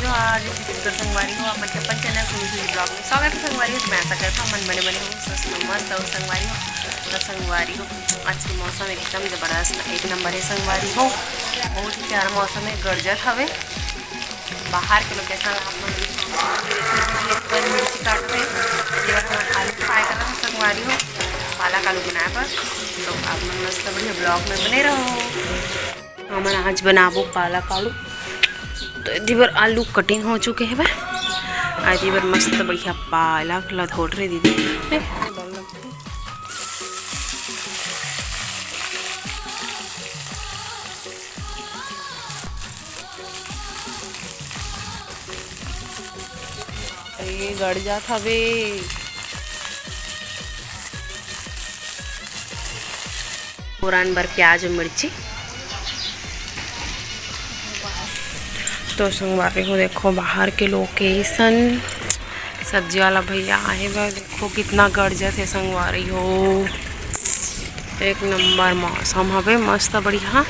जो आज तो संगवारी हो अपन के अपन चैनल को ब्लॉग में स्वागत है। संगवारी हो मैं ऐसा करता हूँ मन बने बने हो मस्त हो संगवारी हो तो संगवारी हो। आज के मौसम एकदम ज़बरदस्त एक नंबर है संगवारी हो। बहुत ही प्यारा मौसम है, गरजत हवे बाहर के लोकेशन मिर्ची काटते आलू फ्राई कर रहा संगवारी हो पालक आलू बनाए पर तो आप मस्त बढ़िया ब्लॉग में बने रहो। हम आज बनाबो पालक आलू तो इधी बार आलू कटिंग हो चुके हैं भाई। आज बार मस्त बढ़िया पालक ला धोट रही दीदी ये गड़ जात हवे। पुरान बार प्याज और मिर्ची तो संगवारी हो। देखो बाहर के लोकेशन सब्जी वाला भैया आए भाई, देखो कितना गरजत है संगवारी हो। एक नंबर मौसम हवे मस्त बढ़िया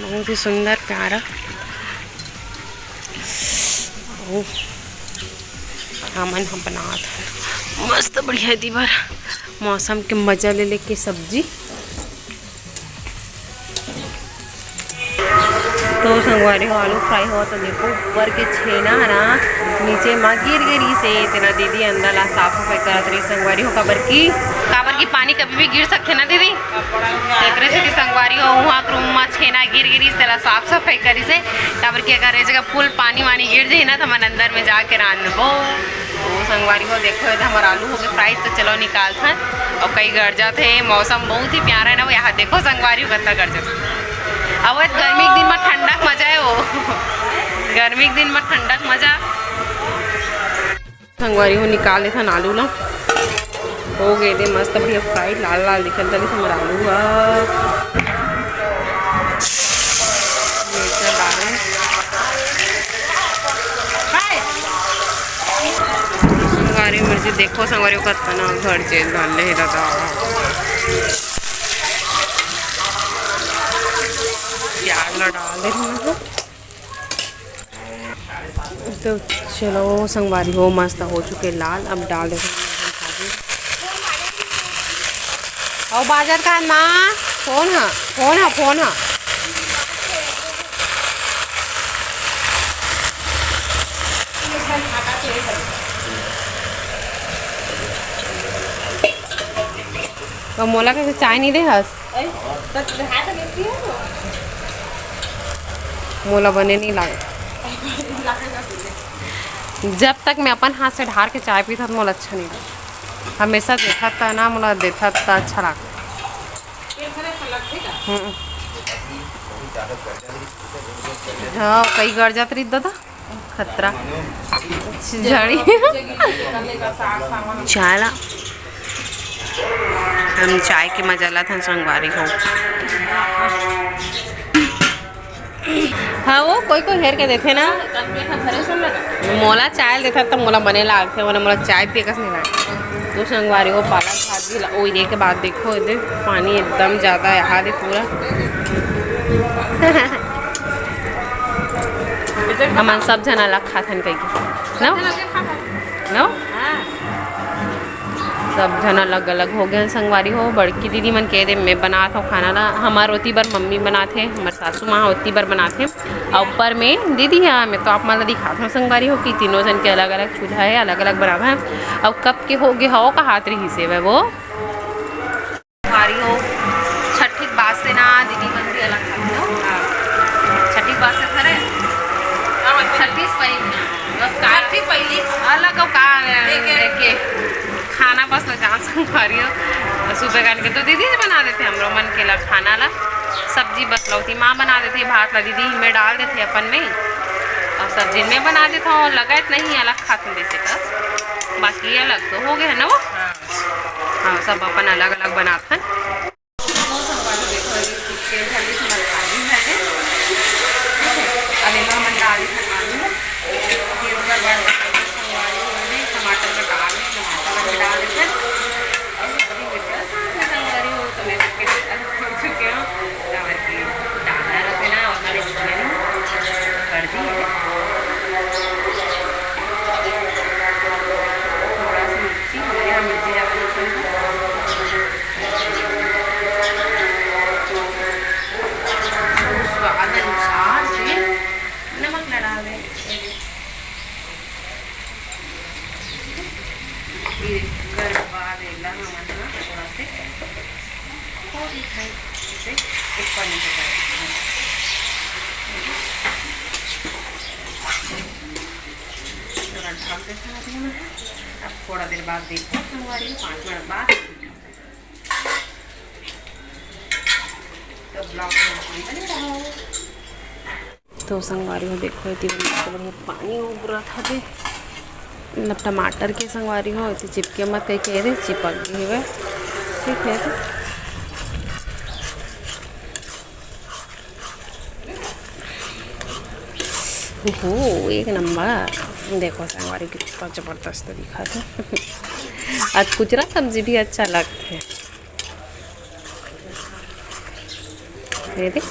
बहुत ही सुंदर प्यारा हमन हम बनात मस्त बढ़िया दी बार मौसम के मजा ले लेके सब्जी। तो संगवारी हो आलू फ्राई हो तो देखो ऊपर के छेना है ना नीचे माँ गिर गिरी से तेरा दीदी अंदर ला साफ सफाई करत रही संगवारी हो। काबर की पानी कभी भी गिर सकते ना दीदी देखरे से संगवारी हो वहाँ रूम में छेना गिर गिरी तेरा साफ सफाई करी से काबर की अगर जगह फुल पानी वानी गिर जाए ना तो मन अंदर में जाके रांधबो। तो संगवारी हो देखो इधर हमारा आलू हो गए फ्राई तो चलो निकाल था और कई गरजत है मौसम बहुत ही प्यारा है ना। यहाँ देखो संगवारी हो कितना गरजत अब गर्मी के दिन में ठंडक मजा है वो गर्मी के दिन में ठंडक मजा। संगवारी हो निकाल ले था आलू ना हो गए थे मस्त बढ़िया फ्राई लाल लाल दिखल था हमारा आलू संगवारी मिर्ची देखो संगवारी को कितना घर चेज डाल ले दादा प्याज डाल दे मतलब। तो चलो संगवारी हो मस्त हो चुके लाल अब डाल दे और बाजार का ना फोन है तो मोला कैसे चाय नहीं दे हस मोला बने नहीं लागे जब तक मैं अपन हाथ से ढार के चाय पीता तो मोला अच्छा नहीं लगा। हमेशा देखा था ना मोला देखा था अच्छा लगा। हाँ कई गड़ जात रही दादा खतरा झाड़ी चाय ला हम चाय के मजा ला था संगवारी हो। हाँ वो कोई हेर के देखे ना मोला चाय देता तो मोला बने लागते वरना मोला चाय पिए कस नहीं लागे। तो संगवारी हो पालक भाजी ओइले के बाद देखो इधर पानी एकदम ज़्यादा यहाँ दे पूरा हमारे सब जन अलग खाथन कहीं नो सब जन अलग अलग हो गए संगवारी हो। बड़की दीदी मन कह दे मैं बनाता हूँ खाना ला हमारे होती बार मम्मी बनाते हमारे सासू माँ होती बार बनाते और ऊपर में दीदी है मैं तो आप माला दिखाता हूँ संगवारी हो कि तीनों जन के अलग अलग चूल्हा है अलग अलग बनाना है। और कब के हो गए हो का हाथ रही से वह वो संगवारी हो छठी बात से ना दीदी मन भी अलग खाते हो छठी बात से खरे 36 पहली अलग का खाना बस न जान संगवारी हो सुबह काट के तो दीदी बना देते हम लोग मन के ला खाना ला सब्जी बस लौती माँ बना देती भात ला दीदी में डाल देते अपन में और सब्जी में बना देता हूँ लगात नहीं अलग खाते वैसे का बाकी अलग तो हो गए है ना वो। हाँ सब अपन अलग अलग बनाते हैं। टमाटर का डाल देते कर दी थोड़ी इसे ऊपर नीचे कर थोड़ा ढक देता हूँ। अब थोड़ा देर बाद देखो हमारी 5 मिनट बाद तो ब्लॉग में बने रहो। तो संगवारी हो देखो इतनी बढ़िया पानी उब रहा था थे मतलब टमाटर के संगवारी हो इतनी चिपके मत कहीं कह रहे चिपक गए हुए ठीक है। ओहो एक नंबर देखो संगवारी कितना ज़बरदस्त दिखा था। आज कुछ ना सब्जी भी अच्छा लगता है। ये देख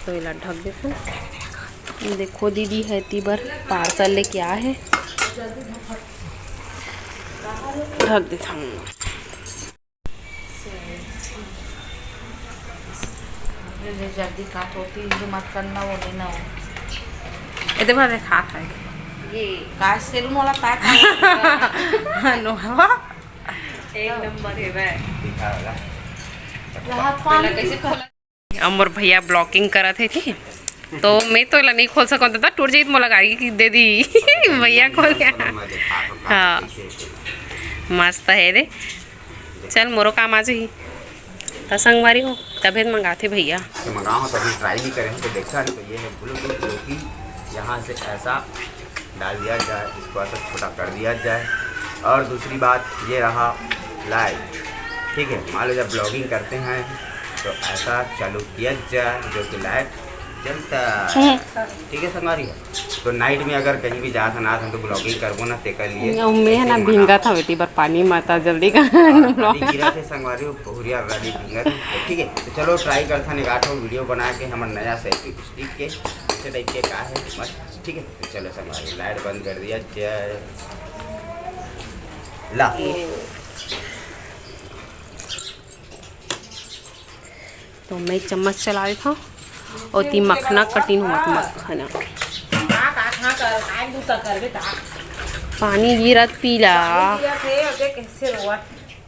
तो इला ढक देते। देखो दीदी है तीबर पार्सल लेके आ है ढक देता हूँ। जल्दी काट होती जो मत करना वो लेना हो ये बार खा है ये काश सेलून वाला पैक नो हवा एक नंबर है वह कैसे खोला। अमर भैया ब्लॉकिंग करा थे ठीक तो मैं तो नहीं खोल सकता था टूट जाई मोला गाड़ी की दे दी भैया खोल गया। हाँ मस्त है रे चल मोरो काम आ जाही तो संगवारी हो तबीयत मंगाते भैया तो मंगाओ तो अभी ट्राई भी करें तो देखा नहीं तो ये है ब्लूटूथ जो कि यहाँ से ऐसा डाल दिया जाए इसको ऐसा छोटा कर दिया जाए और दूसरी बात ये रहा लाइट ठीक है। मान लो जब ब्लॉगिंग करते हैं तो ऐसा चालू किया जाए जो कि लाइट जलता ठीक है संगवारी है। तो नाइट में अगर कहीं भी जा ना तो ब्लॉगिंग करबो ना ते कर लिए मैं है ना भींगा था बेटी पर पानी माता जल्दी का गिरा थे संगवारी बहुरिया वाली भींगा ठीक है। तो चलो ट्राई करता निकाठो वीडियो बना के हमारा नया सेल्फी स्टिक के इसे टाइप के का है मस्त ठीक है। तो चलो संगवारी लाइट बंद कर दिया जाए ला तो मैं चम्मच चला रही था और ती मखना कटिन हुआ मखना पानी गिरत पीला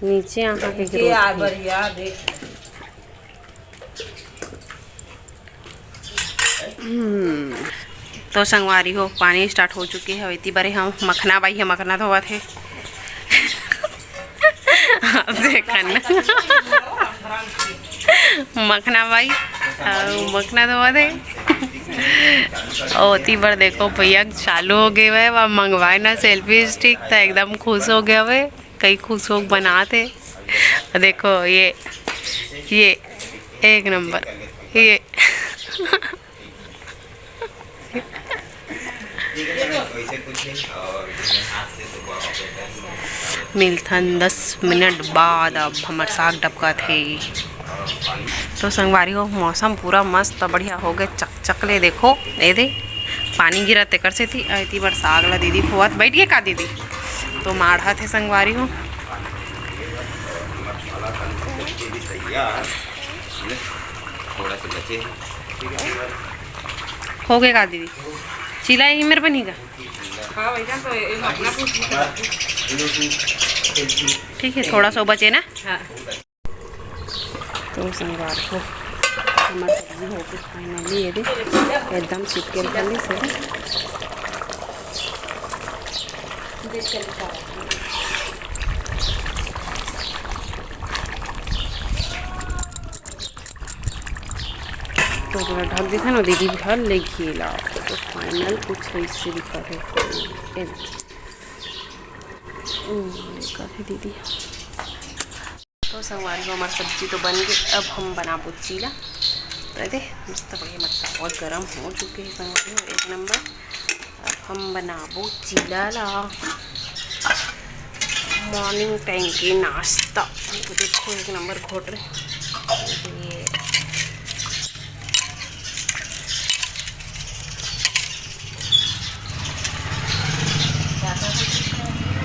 नीचे आका के तो संगवारी हो पानी स्टार्ट हो चुकी है इतनी बारे हम मखना बाई है मखना धोवा थे मखना भाई मखना धोवा थे और ती बार देखो भैया चालू हो गए हुए वह मंगवाए ना सेल्फी स्टिक था एकदम खुश हो गया हुए कई खुश हो बनाते देखो ये एक नंबर ये मिलथन 10 मिनट बाद अब हमारे साग डबका थे। तो संगवारी हो मौसम पूरा मस्त बढ़िया हो गए चकचकले देखो ये दे पानी गिरा तेकर से थी इतनी बार साग ला दीदी खुआ बैठ गए का दीदी तो माढ़ा थे संगवारी हो हो गए का दीदी चिल्ला ही मेरे बनी का ठीक है थोड़ा सा बचे ना। तो संगवार को हमारी सब्जी हो गई फाइनली ये एकदम चिपके जल्दी से तो जरा ढक दिखा ना दीदी भर ले घीला तो फाइनल कुछ इससे दिखा है दीदी। तो संगवारी को हमारी सब्जी तो बन गई अब हम बनाबो चीला तो मस्त बढ़िया मतलब बहुत गर्म हो चुके हैं संगवारी एक नंबर। अब हम बनाबो चीला ला मॉर्निंग टाइम के नाश्ता तो देखो एक नंबर घोट रहे ये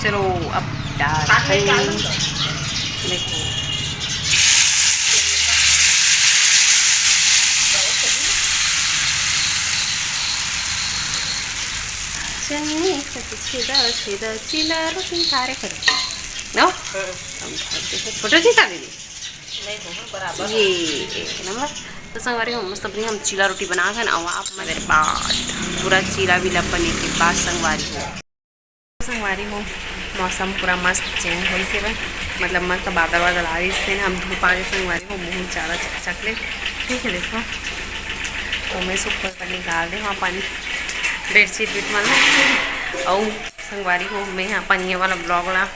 चलो अब देखो चन्नी छेदा चिला रोटी खारे कर नो फोटो खींचा दीदी नहीं हो बराबर ये एक नंबर। तो संगवारी हो मस्त अपनी हम चीला रोटी बना कर और आप मेरे बाद पूरा चीला विला बने के बाद संगवारी हो मौसम पूरा मस्त चेंज हो से भाई मतलब मस्त बादल वादल आ रही थे हम धूप आ गए संगवारी हो बहुत ज़्यादा चकले ठीक है। देखो तो मैं सुपर कर निकाल दे वहाँ पानी बेडशीट बीट वाला और संगवारी हो मैं यहाँ पानी वाला ब्लॉग ला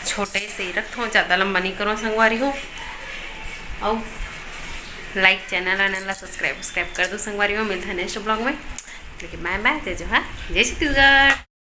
छोटे से ही रखता हूँ, ज़्यादा लंबा नहीं करो संगवारी हो। और लाइक चैनल सब्सक्राइब कर दो संगवारी हो। मिलता है नेक्स्ट ब्लॉग में, लेकिन मैं जो है जय छत्तीसगढ़।